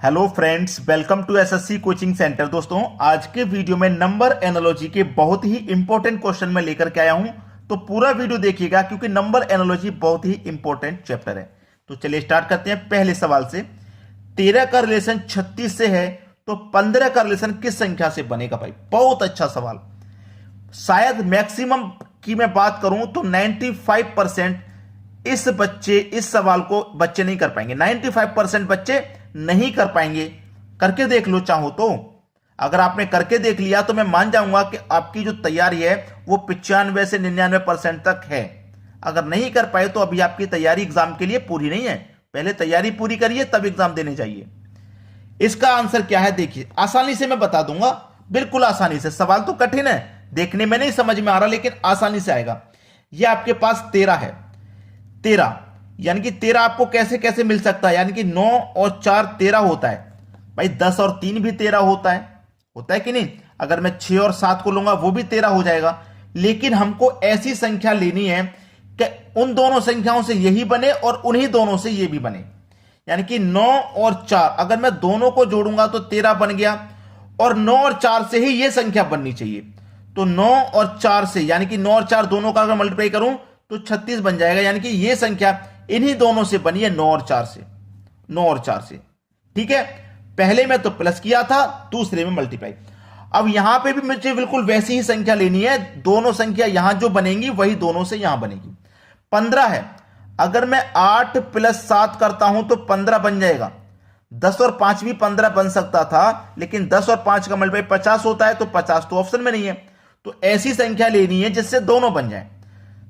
Hello friends, welcome to SSC coaching centre. दोस्तों, आज के वीडियो में नंबर एनालॉजी के बहुत ही इंपॉर्टेंट क्वेश्चन में लेकर के आया हूं, तो पूरा वीडियो देखिएगा क्योंकि नंबर एनालॉजी बहुत ही इंपॉर्टेंट चैप्टर है। तो चलिए स्टार्ट करते हैं पहले सवाल से। 13 का रिलेशन 36 से है तो 15 का रिलेशन किस संख्या से बनेगा? भाई बहुत अच्छा सवाल। शायद मैक्सिमम की मैं बात करूं तो 95% इस सवाल को बच्चे नहीं कर पाएंगे। 95% बच्चे नहीं कर पाएंगे। करके देख लो चाहो तो। अगर आपने करके देख लिया तो मैं मान जाऊंगा कि आपकी जो तैयारी है वो 95 से 99% तक है। अगर नहीं कर पाए तो अभी आपकी तैयारी एग्जाम के लिए पूरी नहीं है। पहले तैयारी पूरी करिए तब एग्जाम देने जाइए। इसका आंसर क्या है देखिए, आसानी से मैं बता दूंगा, बिल्कुल आसानी से। सवाल तो कठिन है, देखने में नहीं समझ में आ रहा, लेकिन आसानी से आएगा। यह आपके पास 13 है। 13 यानी कि 13 आपको कैसे कैसे मिल सकता है? यानी कि 9 और 4 13 होता है। भाई 10 और 3 भी 13 होता है कि नहीं? अगर मैं 6 और 7 को लूंगा वो भी 13 हो जाएगा। लेकिन हमको ऐसी संख्या लेनी है कि उन दोनों संख्याओं से यही बने और उन्हीं दोनों से ये भी बने। यानी कि 9 और 4 अगर मैं दोनों को जोड़ूंगा तो 13 बन गया, और 9 और 4 से ही ये संख्या बननी चाहिए। तो 9 और 4 से, यानी कि 9 और 4 दोनों का अगर मल्टीप्लाई करूं तो 36 बन जाएगा। यानी कि ये संख्या इन्हीं दोनों से बनी है, 9 और 4 से। 9 और 4 से, ठीक है। पहले में तो प्लस किया था, दूसरे में मल्टीप्लाई। अब यहां पे भी मुझे बिल्कुल वैसी ही संख्या लेनी है। दोनों संख्या यहां जो बनेंगी वही दोनों से यहां बनेगी। 15 है। अगर मैं 8 + 7 करता हूं तो 15 बन जाएगा। 10 और 5 भी 15 बन सकता था, लेकिन 10 और 5 का मल्टीप्लाई 50 होता है, तो 50 तो ऑप्शन में नहीं है। तो ऐसी संख्या लेनी है जिससे दोनों बन जाए।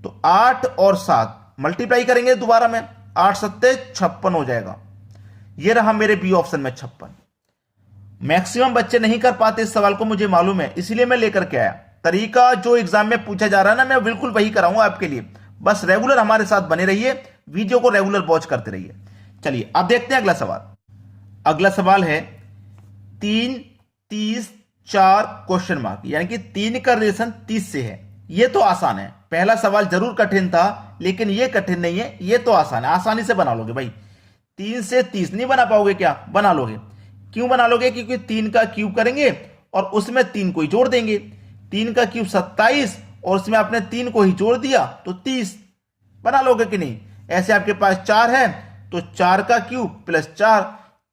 तो 8 और 7 मल्टीप्लाई करेंगे दोबारा में, 8 सत्ते 56 हो जाएगा। ये रहा मेरे बी ऑप्शन में 56। मैक्सिमम बच्चे नहीं कर पाते इस सवाल को, मुझे मालूम है, इसलिए मैं लेकर के आया। तरीका जो एग्जाम में पूछा जा रहा है ना, मैं बिल्कुल वही कराऊंगा आपके लिए। बस रेगुलर हमारे साथ बने रहिए, वीडियो को रेगुलर वॉच करते रहिए। चलिए अब देखते हैं अगला सवाल। अगला सवाल है 3, 30, 4 क्वेश्चन मार्क, यानी कि 3 का रिलेशन 30 से है। ये तो आसान है। पहला सवाल जरूर कठिन था, लेकिन ये कठिन नहीं है, ये तो आसान है, आसानी से बना लोगे भाई। 3 से 30 नहीं बना पाओगे क्या? बना लोगे। क्यों बना लोगे? क्योंकि 3 का क्यूब करेंगे और उसमें 3 को ही जोड़ देंगे। 3 का क्यूब 27 और उसमें आपने 3 को ही जोड़ दिया तो 30। बना लोगे कि नहीं? ऐसे आपके पास 4 है तो 4 का क्यूब प्लस 4,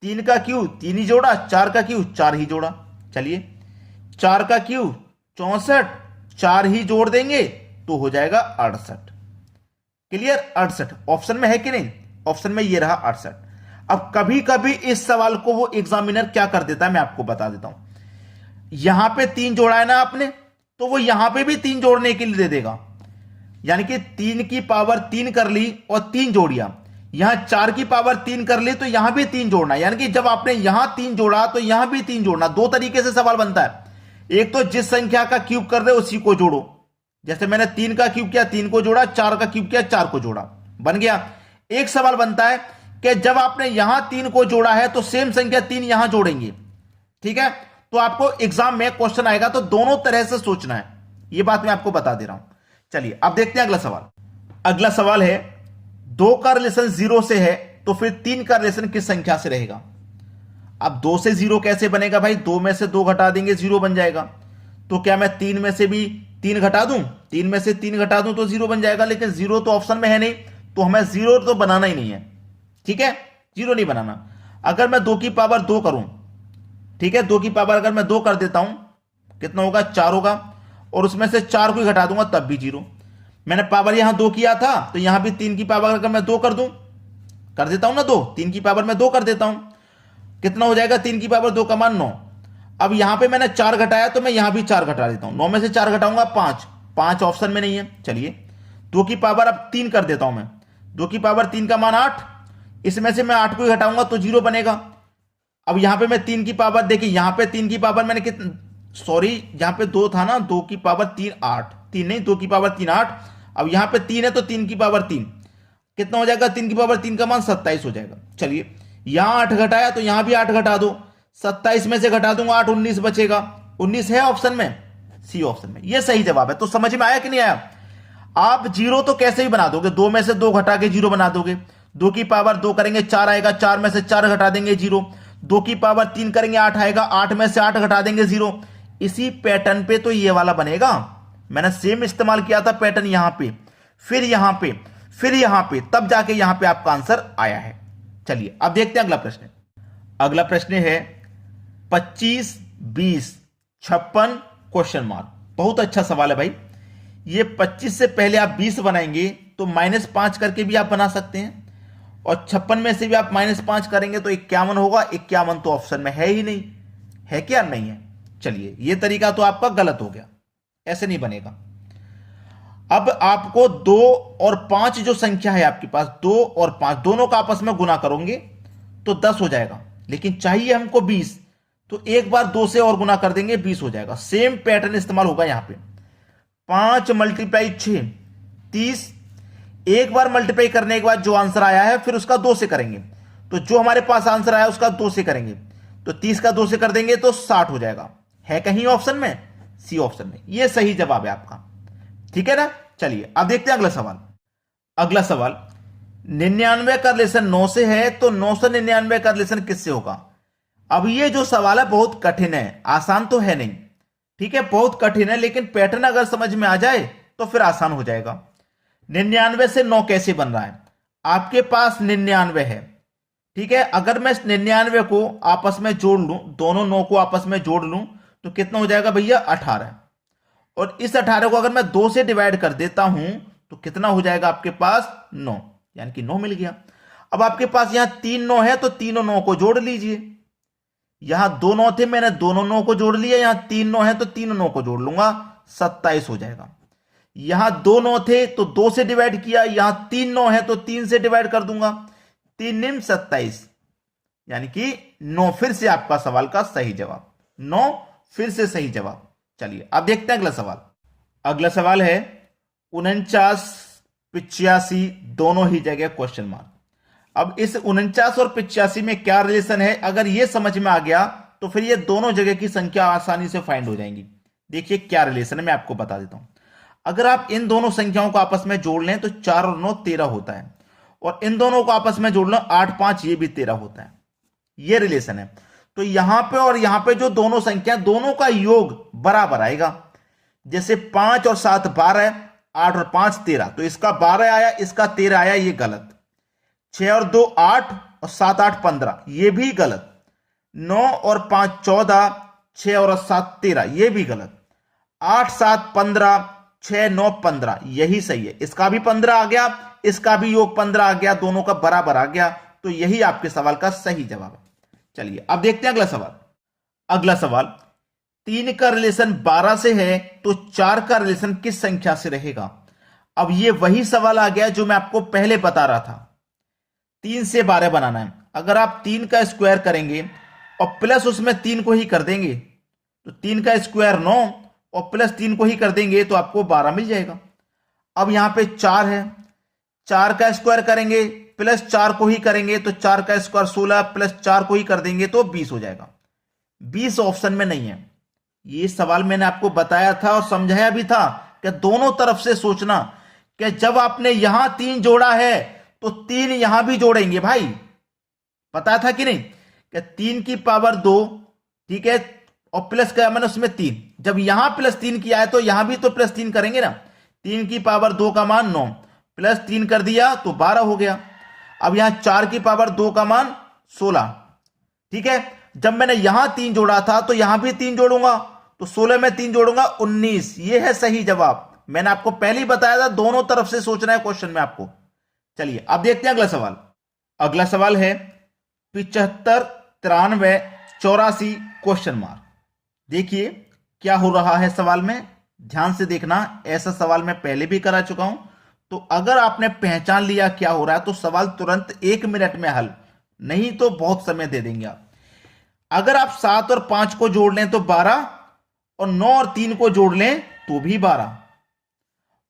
3 का क्यूब 3 ही जोड़ा, 4 का क्यूब 4 ही जोड़ा। चलिए 4 का क्यूब 64, 4 ही जोड़ देंगे तो हो जाएगा 68। क्लियर? 68 ऑप्शन में है कि नहीं? ऑप्शन में ये रहा 68। अब कभी कभी इस सवाल को वो एग्जामिनर क्या कर देता है, मैं आपको बता देता हूं। यहां पे 3 जोड़ा है ना आपने, तो वो यहां पे भी 3 जोड़ने के लिए दे देगा। यानी कि 3 की पावर 3 कर ली और 3 जोड़िया। यहां 4 की पावर 3 कर ली तो यहां भी 3 जोड़ना। यानी कि जब आपने यहां 3 जोड़ा तो यहां भी 3 जोड़ना। दो तरीके से सवाल बनता है। एक तो जिस संख्या का क्यूब कर रहे हो उसी को जोड़ो। जैसे मैंने 3 का क्यूब किया, 3 को जोड़ा, 4 का क्यूब किया, 4 को जोड़ा, बन गया। एक सवाल बनता है कि जब आपने यहां 3 को जोड़ा है तो सेम संख्या 3 यहां जोड़ेंगे, ठीक है? तो आपको एग्जाम में क्वेश्चन आएगा, तो दोनों तरह से सोचना है। यह बात मैं आपको बता दे रहा हूं। चलिए अब देखते हैं अगला सवाल। अगला सवाल है 2 का रिलेशन 0 से है तो फिर 3 का रिलेशन किस संख्या से रहेगा? अब 2 से 0 कैसे बनेगा भाई? 2 में से 2 घटा देंगे 0 बन जाएगा। तो क्या मैं 3 में से भी 3 घटा दूं? 3 में से 3 घटा दूं तो 0 बन जाएगा, लेकिन 0 तो ऑप्शन में है नहीं, तो हमें 0 तो बनाना ही नहीं है, ठीक है? 0 नहीं बनाना। अगर मैं 2 की पावर 2 करूं, ठीक है, 2 की पावर अगर मैं 2 कर देता हूं, कितना होगा? 4 होगा, और उसमें से 4 को ही घटा दूंगा तब भी 0। मैंने पावर यहां 2 किया था, तो यहां भी 3 की पावर अगर मैं 2 कर दूं, कर देता हूं ना 2, 3 की पावर में 2 कर देता हूं, कितना हो जाएगा? 3 की पावर 2 का मान 9। अब यहां पे मैंने 4 घटाया तो मैं यहां भी 4 घटा देता हूं। 9 में से 4 घटाऊंगा 5, 5 ऑप्शन में नहीं है। चलिए 2 की पावर अब 3 कर देता हूं मैं। 2 की पावर 3 का मान 8, इसमें से मैं 8 को ही घटाऊंगा तो 0 बनेगा। अब यहां पे मैं 3 की पावर, देखिए यहां पे 3 की पावर मैंने सॉरी यहां पे 2 था ना, 2 की पावर 3 8, 3 नहीं, 2 की पावर 3 8। अब यहां पे 3 है तो 3 की पावर 3 कितना हो जाएगा? 3 की पावर 3 का मान 27 हो जाएगा। चलिए यहां 8 घटाया तो यहां भी 8 घटा दो, 27 में से घटा दूंगा 8, 19 बचेगा। 19 है ऑप्शन में, सी ऑप्शन में। यह सही जवाब है। तो समझ में आया कि नहीं आया? आप 0 तो कैसे भी बना दोगे, 2 में से 2 घटा के 0 बना दोगे। 2 की पावर 2 करेंगे 4 आएगा, 4 में से 4 घटा देंगे 0। 2 की पावर 3 करेंगे 8 आएगा, 8 में से 8 घटा देंगे 0। इसी पैटर्न पे तो ये वाला बनेगा। मैंने सेम इस्तेमाल किया था पैटर्न यहां पे, फिर यहां पे, फिर यहां पे, तब जाके यहां पे आपका आंसर आया है। चलिए अब देखते हैं अगला प्रश्न। अगला प्रश्न है 25, 20, 56 क्वेश्चन मार्क। बहुत अच्छा सवाल है भाई। ये 25 से पहले आप 20 बनाएंगे तो -5 करके भी आप बना सकते हैं, और 56 में से भी आप -5 करेंगे तो 51 होगा। 51 तो ऑप्शन में है ही नहीं, है क्या? नहीं है। चलिए ये तरीका तो आपका गलत हो गया, ऐसे नहीं बनेगा। अब आपको 2 और 5 जो संख्या है आपके पास, 2 और 5 दोनों का आपस में गुना करोगे तो 10 हो जाएगा, लेकिन चाहिए हमको 20, तो एक बार 2 से और गुना कर देंगे 20 हो जाएगा। सेम पैटर्न इस्तेमाल होगा यहां पे। 5 × 6 30, एक बार मल्टीप्लाई करने के बाद जो आंसर आया है फिर उसका 2 से करेंगे, तो जो हमारे पास आंसर आया उसका 2 से करेंगे, तो 30 का 2 से कर देंगे तो 60 हो जाएगा। है कहीं ऑप्शन में? सी ऑप्शन में। यह सही जवाब है आपका, ठीक है ना। चलिए अब देखते हैं अगला सवाल। अगला सवाल 99 का रिलेशन 9 से है, तो 999 का रिलेशन किससे होगा? अब ये जो सवाल है बहुत कठिन है, आसान तो है नहीं, ठीक है, बहुत कठिन है, लेकिन पैटर्न अगर समझ में आ जाए तो फिर आसान हो जाएगा। 99 से 9 कैसे बन रहा है? आपके पास 99 है, ठीक है। अगर मैं 99 को आपस में जोड़ लूं, दोनों 9 को आपस में जोड़ लूं तो कितना हो जाएगा भैया? 18। और इस 18 को अगर मैं 2 से डिवाइड कर देता हूं तो कितना हो जाएगा आपके पास? 9, यानी कि 9 मिल गया। अब आपके पास यहां 3 9 है तो तीनों 9 को जोड़ लीजिए। यहां 2 9 थे, मैंने दोनों 9 को जोड़ लिया। यहां 3 9 है तो तीनों 9 को जोड़ लूंगा, 27 हो जाएगा। यहां 2 9 थे तो 2 से डिवाइड किया, यहां 3 9 है तो 3 से डिवाइड कर दूंगा, 3 9 27, यानी कि 9 फिर से आपका सवाल का सही जवाब। 9 फिर से सही जवाब। चलिए अब देखते हैं अगला सवाल। अगला सवाल है 49 85 दोनों ही जगह क्वेश्चन मार्क। अब इस 49 और 85 में क्या रिलेशन है, अगर यह समझ में आ गया तो फिर ये दोनों जगह की संख्या आसानी से फाइंड हो जाएंगी। देखिए क्या रिलेशन है, मैं आपको बता देता हूं। अगर आप इन दोनों संख्याओं को आपस में जोड़ लें तो 4 और 9 13 होता है, और इन दोनों को आपस में जोड़ लो 8 5 ये भी 13 होता है। ये रिलेशन है। तो यहां पे और यहां पे जो दोनों संख्या, दोनों का योग बराबर आएगा। जैसे 5 और 7 12, 8 और 5 13, तो इसका 12 आया, इसका 13 आया, ये गलत। 6 और 2 8 और 7 8 15, ये भी गलत। 9 और 5 14, 6 और 7 13, ये भी गलत। 8 7 15, 6 9 15, यही सही है। इसका भी 15 आ गया, इसका भी योग 15 आ गया, दोनों का बराबर आ गया, तो यही आपके सवाल का सही जवाब है। चलिए अब देखते हैं अगला सवाल। अगला सवाल 3 का रिलेशन 12 से है तो 4 का रिलेशन किस संख्या से रहेगा? अब ये वही सवाल आ गया जो मैं आपको पहले बता रहा था। 3 से 12 बनाना है। अगर आप 3 का स्क्वायर करेंगे और प्लस उसमें 3 को ही कर देंगे तो 3 का स्क्वायर 9 और प्लस 3 को ही कर देंगे तो आपको 12 मिल जाएगा। अब यहां पे 4 है, 4 का स्क्वायर करेंगे प्लस 4 को ही करेंगे तो 4 का स्क्वायर 16 प्लस 4 को ही कर देंगे तो 20 हो जाएगा। 20 ऑप्शन में नहीं है। ये सवाल मैंने आपको बताया था और समझाया भी था कि दोनों तरफ से सोचना, कि जब आपने यहां 3 जोड़ा है तो 3 यहां भी जोड़ेंगे भाई। पता था कि नहीं कि 3 की पावर 2, ठीक है, और प्लस क्या मैंने उसमें 3, जब यहां प्लस 3 किया है तो यहां भी तो प्लस 3 करेंगे ना। 3 की पावर 2 का मान 9 प्लस 3 कर दिया तो 12 हो गया। अब यहां 4 की पावर 2 का मान 16, ठीक है। जब मैंने यहां 3 जोड़ा था तो यहां भी 3 जोड़ूंगा, तो 16 में 3 जोड़ूंगा 19। यह है सही जवाब। मैंने आपको पहले ही बताया था दोनों तरफ से सोचना है क्वेश्चन में आपको। चलिए अब देखते हैं अगला सवाल। अगला सवाल है 75 93 84 क्वेश्चन मार्क। देखिए क्या हो रहा है सवाल में, ध्यान से देखना। ऐसा सवाल मैं पहले भी करा चुका हूं, तो अगर आपने पहचान लिया क्या हो रहा है तो सवाल तुरंत 1 मिनट में हल, नहीं तो बहुत समय दे देंगे आप। अगर आप 7 और 5 को जोड़ लें तो 12, और 9 और 3 को जोड़ लें तो भी 12,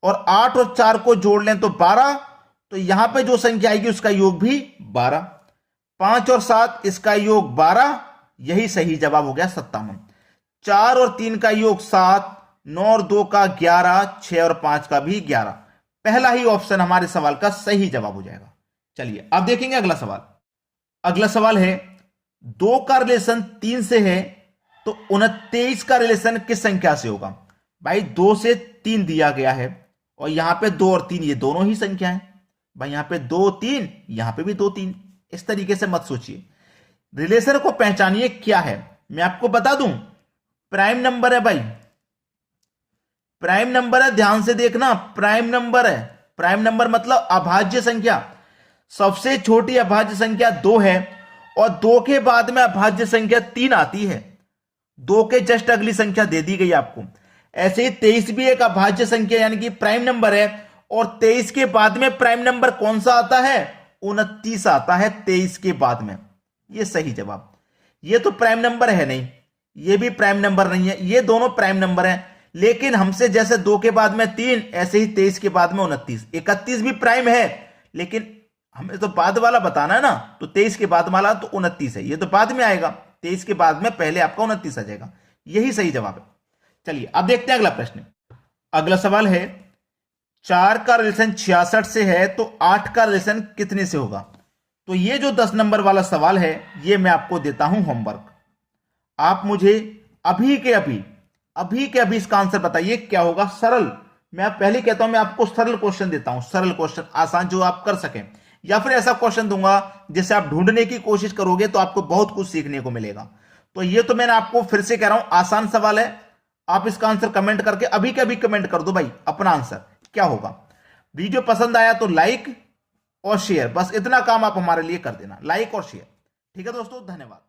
और 8 और 4 को जोड़ लें तो 12, तो यहां पे जो संख्या आएगी उसका योग भी 12। 5 और 7 इसका योग 12, यही सही जवाब हो गया 57। 4 और 3 का योग 7, 9 और 2 का 11, 6 और 5 का भी 11। पहला ही ऑप्शन हमारे सवाल का सही जवाब हो जाएगा। चलिए अब देखेंगे अगला सवाल। अगला सवाल है 2 का रिलेशन 3 से है तो 29 का रिलेशन किस संख्या से होगा? भाई 2 से 3 दिया गया है और यहां पे 2 और 3 ये दोनों ही संख्या है। भाई यहां पे 2 3, यहां पे भी 2 3। इस तरीके से मत सोचिए, रिलेशन को पहचानिए क्या है। मैं आपको बता दूं, प्राइम नंबर है भाई, प्राइम नंबर है, ध्यान से देखना, प्राइम नंबर है। प्राइम नंबर मतलब अभाज्य संख्या। सबसे छोटी अभाज्य संख्या 2 है और 2 के बाद में अभाज्य संख्या 3 आती है। 2 के जस्ट अगली संख्या दे दी गई आपको। ऐसे ही 23 भी एक अभाज्य संख्या यानी कि प्राइम नंबर है और 23 के बाद में प्राइम नंबर कौन सा आता है? 29 आता है 23 के बाद में। ये सही जवाब। ये तो प्राइम नंबर है नहीं, ये भी प्राइम नंबर नहीं है, ये दोनों प्राइम नंबर हैं, लेकिन हमसे जैसे 2 के बाद में 3 ऐसे ही 23 के बाद में 29। 31 भी प्राइम है लेकिन हमें तो बाद वाला बताना है ना, तो 23 के बाद वाला तो 29 है, ये तो बाद में आएगा। 23 के बाद में पहले आपका 29 आ जाएगा। यही सही जवाब है। चलिए अब देखते हैं अगला प्रश्न। अगला सवाल है, 4 का रिलेशन 66 से है तो 8 का रिलेशन कितने से होगा? तो ये जो 10 नंबर वाला सवाल है ये मैं आपको देता हूं होमवर्क। आप मुझे अभी के अभी इसका आंसर बताइए क्या होगा। सरल, मैं पहले कहता हूं मैं आपको सरल क्वेश्चन देता हूं, सरल क्वेश्चन आसान जो आप कर सकें, या फिर ऐसा क्वेश्चन दूंगा जिसे आप ढूंढने की कोशिश करोगे तो आपको बहुत कुछ सीखने को मिलेगा। तो ये तो मैंने आपको फिर से कह रहा हूं आसान सवाल है। आप इसका आंसर कमेंट करके अभी के अभी कमेंट कर दो भाई अपना आंसर क्या होगा। वीडियो पसंद आया तो लाइक और शेयर, बस इतना काम आप हमारे लिए कर देना, लाइक और शेयर। ठीक है दोस्तों, धन्यवाद।